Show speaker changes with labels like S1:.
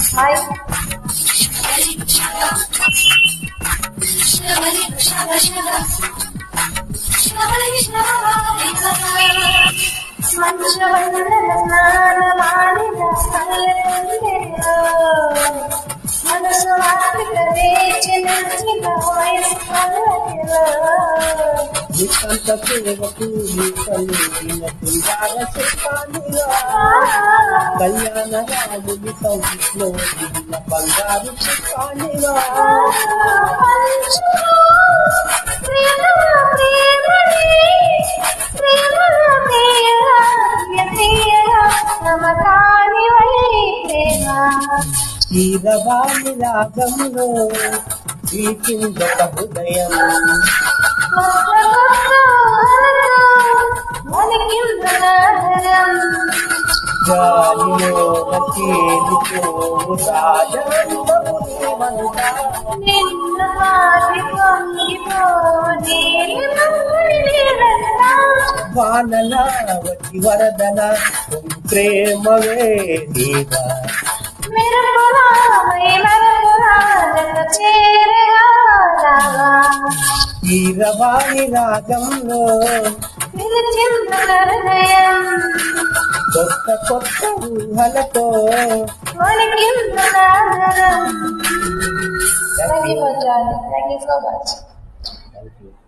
S1: Hi మనసు
S2: నికంత సేవకు కలిగిన కుందార చెప్పాలిగా కళ్యాణ రాముని సంలో దిగిన బంగారు చెప్పాలిగా ఈరవాణి రాగంలో ఈ కిందట హృదయం గాలిలో తేలిపో వానలా వచ్చి వరదల ప్రేమవే నీవా ఈరవాణి రాగంలో కొత్త కొత్త ఊహలతో
S1: Thank you so much.
S2: Thank you.